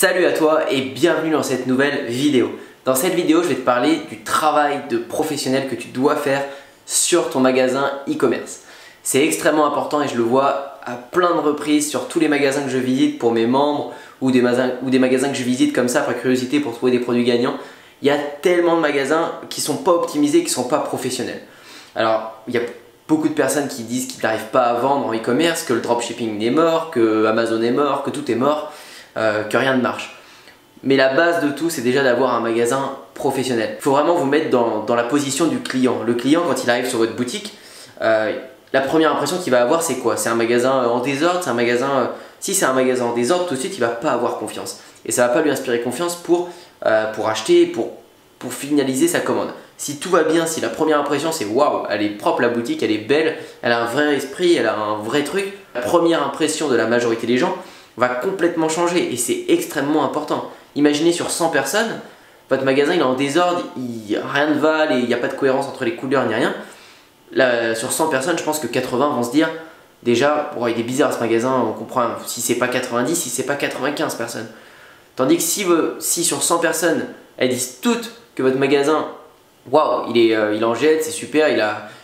Salut à toi et bienvenue dans cette nouvelle vidéo. Dans cette vidéo, je vais te parler du travail de professionnel que tu dois faire sur ton magasin e-commerce. C'est extrêmement important et je le vois à plein de reprises sur tous les magasins que je visite pour mes membres ou des magasins que je visite comme ça par curiosité pour trouver des produits gagnants. Il y a tellement de magasins qui ne sont pas optimisés, qui ne sont pas professionnels. Alors, il y a beaucoup de personnes qui disent qu'ils n'arrivent pas à vendre en e-commerce, que le dropshipping est mort, que Amazon est mort, que tout est mort. Que rien ne marche. Mais la base de tout, c'est déjà d'avoir un magasin professionnel. Il faut vraiment vous mettre dans la position du client. Le client, quand il arrive sur votre boutique, la première impression qu'il va avoir, c'est quoi? C'est un magasin en désordre, c'est un magasin... si c'est un magasin en désordre, tout de suite, il ne va pas avoir confiance. Et ça ne va pas lui inspirer confiance pour acheter, pour finaliser sa commande. Si tout va bien, si la première impression c'est waouh, elle est propre la boutique, elle est belle, elle a un vrai esprit, elle a un vrai truc, la première impression de la majorité des gens va complètement changer et c'est extrêmement important. Imaginez sur 100 personnes, votre magasin il est en désordre, rien ne va, il n'y a pas de cohérence entre les couleurs ni rien. Là, sur 100 personnes, je pense que 80 vont se dire déjà, oh, il est bizarre ce magasin, on comprend si c'est pas 90, si c'est pas 95 personnes. Tandis que si sur 100 personnes, elles disent toutes que votre magasin, waouh, il en jette, c'est super, il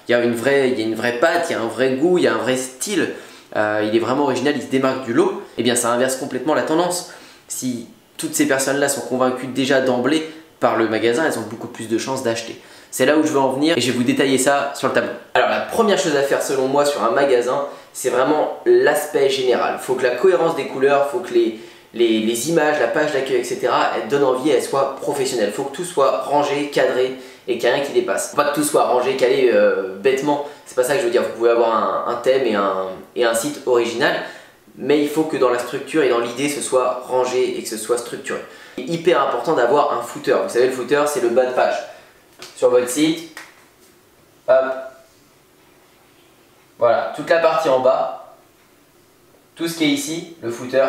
y a une vraie patte, il y a un vrai goût, il y a un vrai style. Il est vraiment original, il se démarque du lot, et bien ça inverse complètement la tendance. Si toutes ces personnes-là sont convaincues déjà d'emblée par le magasin, elles ont beaucoup plus de chances d'acheter. C'est là où je veux en venir et je vais vous détailler ça sur le tableau. Alors la première chose à faire selon moi sur un magasin, c'est vraiment l'aspect général. Il faut que la cohérence des couleurs, il faut que les images, la page d'accueil, etc. elles donnent envie, elles soient professionnelles. Il faut que tout soit rangé, cadré et qu'il n'y ait rien qui dépasse. Pas que tout soit rangé, calé bêtement, c'est pas ça que je veux dire. Vous pouvez avoir un thème et un site original, mais il faut que dans la structure et dans l'idée ce soit rangé et que ce soit structuré. Il est hyper important d'avoir un footer. Vous savez, le footer c'est le bas de page. Sur votre site, hop, voilà, toute la partie en bas, tout ce qui est ici, le footer,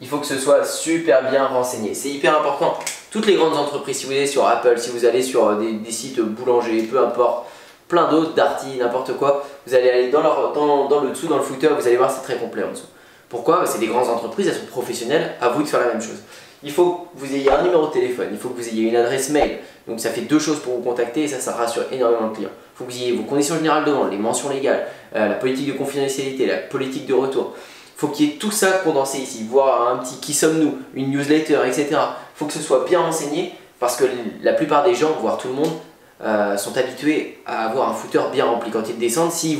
il faut que ce soit super bien renseigné. C'est hyper important. Toutes les grandes entreprises, si vous allez sur Apple, si vous allez sur des sites boulangers, peu importe, plein d'autres, Darty, n'importe quoi, vous allez aller dans le dessous, dans le footer, vous allez voir c'est très complet en dessous. Pourquoi? C'est des grandes entreprises, elles sont professionnelles, à vous de faire la même chose. Il faut que vous ayez un numéro de téléphone, il faut que vous ayez une adresse mail, donc ça fait deux choses pour vous contacter et ça rassure énormément de clients. Il faut que vous ayez vos conditions générales devant, les mentions légales, la politique de confidentialité, la politique de retour. Il faut qu'il y ait tout ça condensé ici, voire un petit qui sommes-nous, une newsletter, etc. Il faut que ce soit bien renseigné parce que la plupart des gens, voire tout le monde, sont habitués à avoir un footer bien rempli. Quand ils descendent, s'ils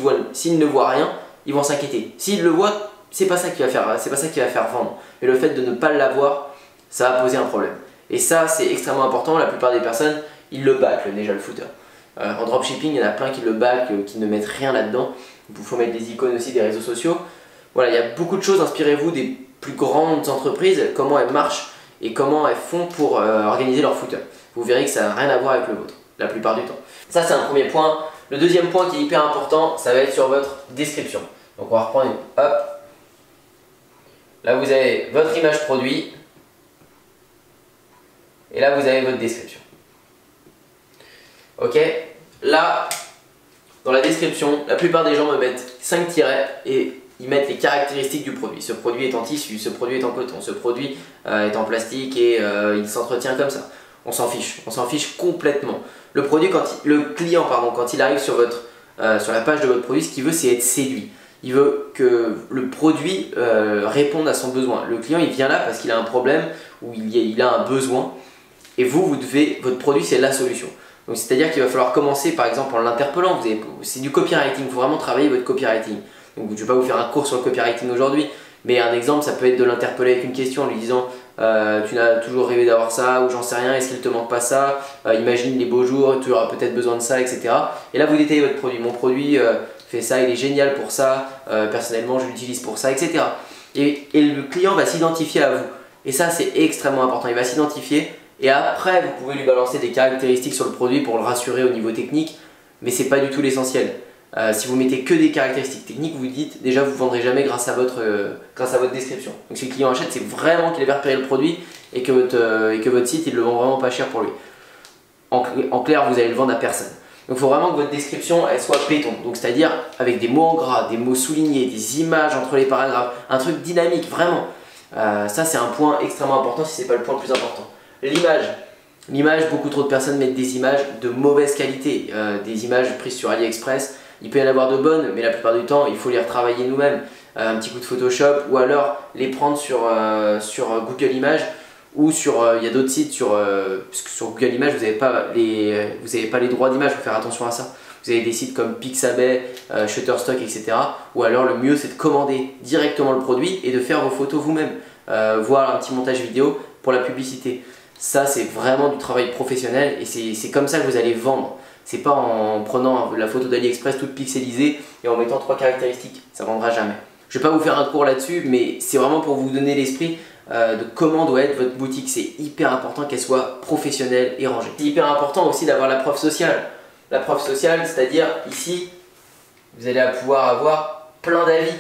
ne voient rien, ils vont s'inquiéter. S'ils le voient, c'est pas ça qui va faire vendre. Mais le fait de ne pas l'avoir, ça va poser un problème. Et ça, c'est extrêmement important. La plupart des personnes, ils le bâclent déjà le footer. En dropshipping, il y en a plein qui le bâclent, qui ne mettent rien là-dedans. Il faut mettre des icônes aussi des réseaux sociaux. Voilà, il y a beaucoup de choses. Inspirez-vous des plus grandes entreprises, comment elles marchent et comment elles font pour organiser leur footer. Vous verrez que ça n'a rien à voir avec le vôtre, la plupart du temps. Ça, c'est un premier point. Le deuxième point qui est hyper important, ça va être sur votre description. Donc on va reprendre une... Hop. Là, vous avez votre image produit. Et là, vous avez votre description. Ok? Là, dans la description, la plupart des gens me mettent 5 tirets et ils mettent les caractéristiques du produit. Ce produit est en tissu, ce produit est en coton, ce produit est en plastique et il s'entretient comme ça. On s'en fiche complètement. Le client, quand il arrive sur la page de votre produit, ce qu'il veut, c'est être séduit. Il veut que le produit réponde à son besoin. Le client, il vient là parce qu'il a un problème ou il a un besoin. Et votre produit, c'est la solution. Donc c'est-à-dire qu'il va falloir commencer par exemple en l'interpellant. C'est du copywriting, il faut vraiment travailler votre copywriting. Donc je ne vais pas vous faire un cours sur le copywriting aujourd'hui, mais un exemple, ça peut être de l'interpeller avec une question en lui disant tu n'as toujours rêvé d'avoir ça, ou j'en sais rien, est-ce qu'il ne te manque pas ça, imagine les beaux jours, tu auras peut-être besoin de ça, etc. Et là vous détaillez votre produit. Mon produit fait ça, il est génial pour ça, personnellement je l'utilise pour ça, etc. Et le client va s'identifier à vous. Et ça c'est extrêmement important, il va s'identifier. Et après, vous pouvez lui balancer des caractéristiques sur le produit pour le rassurer au niveau technique, mais ce n'est pas du tout l'essentiel. Si vous mettez que des caractéristiques techniques, vous dites déjà vous ne vendrez jamais grâce à votre description. Donc si le client achète, c'est vraiment qu'il a repéré le produit et que votre site il le vend vraiment pas cher pour lui. En clair, vous allez le vendre à personne. Donc il faut vraiment que votre description elle soit béton. Donc c'est-à-dire avec des mots en gras, des mots soulignés, des images entre les paragraphes, un truc dynamique vraiment. Ça c'est un point extrêmement important si ce n'est pas le point le plus important. L'image, beaucoup trop de personnes mettent des images de mauvaise qualité, des images prises sur AliExpress. Il peut y en avoir de bonnes, mais la plupart du temps il faut les retravailler nous-mêmes. Un petit coup de Photoshop ou alors les prendre sur Google Images ou il y a d'autres sites parce que sur Google Images vous n'avez pas les droits d'image, il faut faire attention à ça. Vous avez des sites comme Pixabay, Shutterstock, etc. Ou alors le mieux c'est de commander directement le produit et de faire vos photos vous-même, voire un petit montage vidéo pour la publicité. Ça c'est vraiment du travail professionnel et c'est comme ça que vous allez vendre. C'est pas en prenant la photo d'AliExpress toute pixelisée et en mettant 3 caractéristiques, ça vendra jamais. Je vais pas vous faire un cours là-dessus, mais c'est vraiment pour vous donner l'esprit de comment doit être votre boutique. C'est hyper important qu'elle soit professionnelle et rangée. C'est hyper important aussi d'avoir la preuve sociale. La preuve sociale, c'est-à-dire ici, vous allez pouvoir avoir plein d'avis.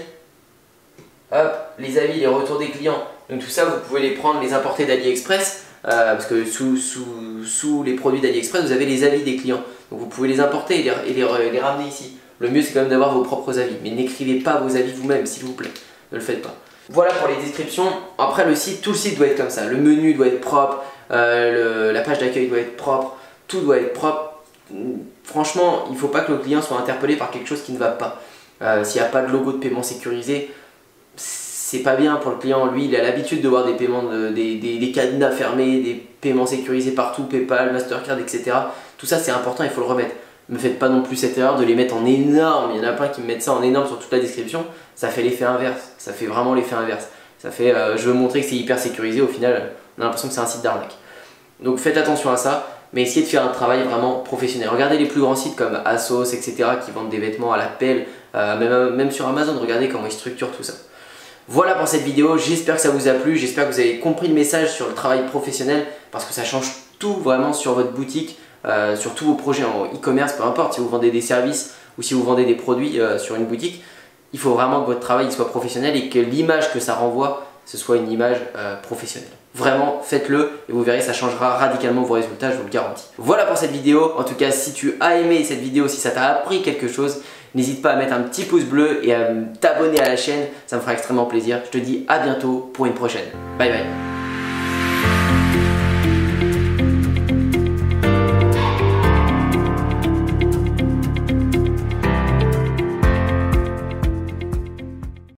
Hop, les avis, les retours des clients. Donc tout ça, vous pouvez les prendre, les importer d'AliExpress, parce que sous les produits d'AliExpress, vous avez les avis des clients. Donc vous pouvez les importer et les ramener ici. Le mieux c'est quand même d'avoir vos propres avis, mais n'écrivez pas vos avis vous-même s'il vous plaît, ne le faites pas. Voilà pour les descriptions. Après le site, tout le site doit être comme ça, le menu doit être propre, la page d'accueil doit être propre, tout doit être propre. Franchement, il ne faut pas que le client soit interpellé par quelque chose qui ne va pas. S'il n'y a pas de logo de paiement sécurisé, c'est pas bien pour le client. Lui, il a l'habitude de voir des paiements, des cadenas fermés, des paiements sécurisés partout, PayPal, Mastercard, etc. Tout ça c'est important, il faut le remettre. Ne faites pas non plus cette erreur de les mettre en énorme. Il y en a plein qui me mettent ça en énorme sur toute la description. Ça fait l'effet inverse. Ça fait vraiment l'effet inverse. Ça fait je veux montrer que c'est hyper sécurisé. Au final, on a l'impression que c'est un site d'arnaque. Donc faites attention à ça. Mais essayez de faire un travail vraiment professionnel. Regardez les plus grands sites comme ASOS, etc. qui vendent des vêtements à la pelle. Même sur Amazon, regardez comment ils structurent tout ça. Voilà pour cette vidéo. J'espère que ça vous a plu. J'espère que vous avez compris le message sur le travail professionnel. Parce que ça change tout vraiment sur votre boutique. Sur tous vos projets en e-commerce, peu importe si vous vendez des services ou si vous vendez des produits sur une boutique, il faut vraiment que votre travail soit professionnel et que l'image que ça renvoie, ce soit une image professionnelle. Vraiment, faites-le et vous verrez, ça changera radicalement vos résultats, je vous le garantis. Voilà pour cette vidéo. En tout cas, si tu as aimé cette vidéo, si ça t'a appris quelque chose, n'hésite pas à mettre un petit pouce bleu et à t'abonner à la chaîne, ça me fera extrêmement plaisir. Je te dis à bientôt pour une prochaine. Bye bye.